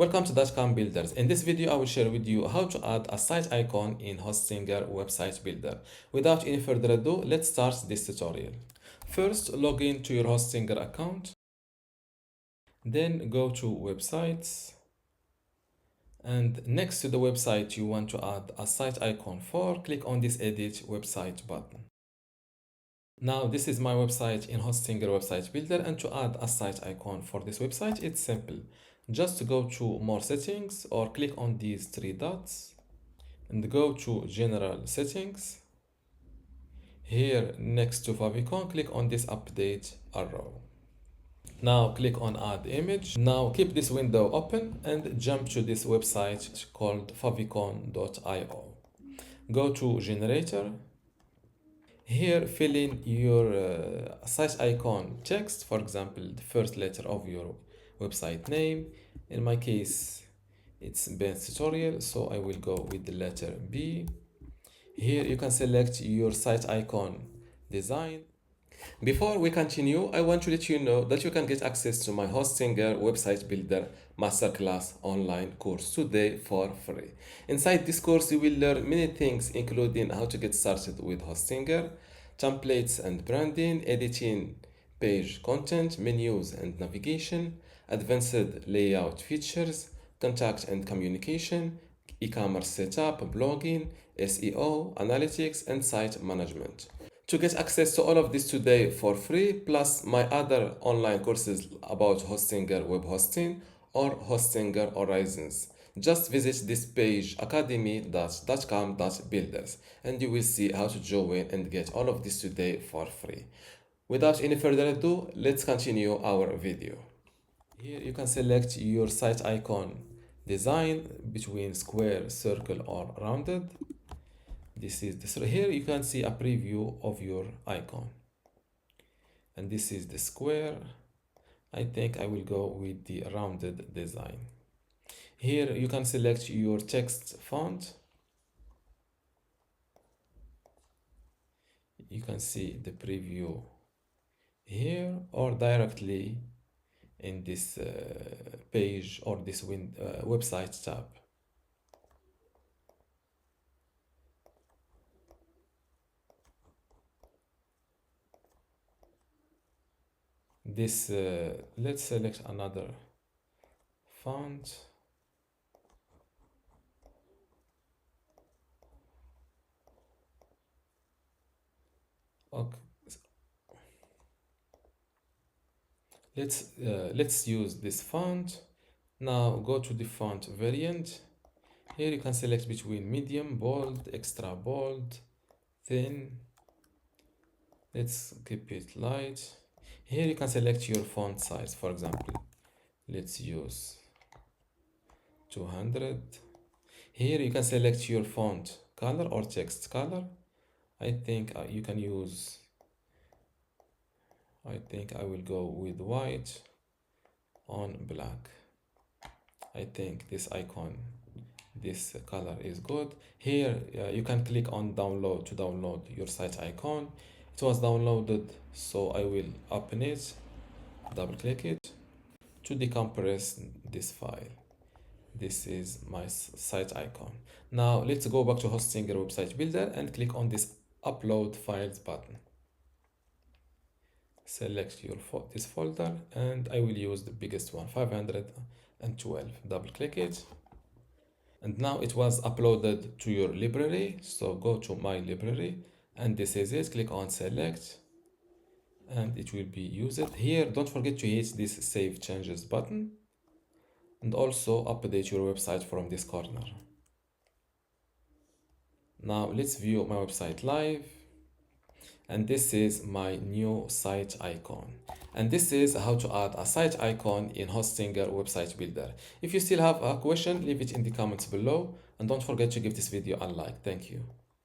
Welcome to dotcom builders. In this video, I will share with you how to add a site icon in Hostinger website builder. Without any further ado, let's start this tutorial. First, log in to your Hostinger account. Then go to websites. And next to the website you want to add a site icon for, click on this edit website button. Now this is my website in Hostinger website builder, and to add a site icon for this website, it's simple. Just go to more settings or click on these three dots and go to general settings. Here next to Favicon, click on this update arrow. Now click on add image. Now keep this window open and jump to this website called favicon.io. Go to generator. Here fill in your site icon text, for example the first letter of your website name. In my case it's Ben's tutorial, so I will go with the letter B. Here you can select your site icon design. Before we continue, I want to let you know that you can get access to my Hostinger website builder masterclass online course today for free. Inside this course, you will learn many things, including how to get started with Hostinger, templates and branding, editing page content, menus and navigation, advanced layout features, contact and communication, e-commerce setup, blogging, SEO, analytics, and site management. To get access to all of this today for free, plus my other online courses about Hostinger web hosting or Hostinger Horizons, just visit this page academy.dotcom.builders and you will see how to join and get all of this today for free. Without any further ado, let's continue our video. Here you can select your site icon design between square, circle, or rounded. This is this. Here you can see a preview of your icon, and this is the square. I think I will go with the rounded design. Here you can select your text font. You can see the preview here or directly in this page or this website tab. This let's select another font. Okay, let's use this font. Now go to the font variant. Here you can select between medium, bold, extra bold, thin. Let's keep it light. Here you can select your font size. For example, let's use 200. Here you can select your font color or text color. I think you can use, I think I will go with white on black. I think this icon, this color is good. Here you can click on download to download your site icon. It was downloaded, so I will open it, double click it to decompress this file. This is my site icon. Now let's go back to Hostinger website builder and click on this upload files button. Select your this folder, and I will use the biggest one, 512. Double click it, and now it was uploaded to your library. So go to my library, and this is it. Click on select, and it will be used. Here don't forget to hit this save changes button, and also update your website from this corner. Now let's view my website live, and this is my new site icon. And this is how to add a site icon in Hostinger website builder. If you still have a question, leave it in the comments below, and don't forget to give this video a like. Thank you.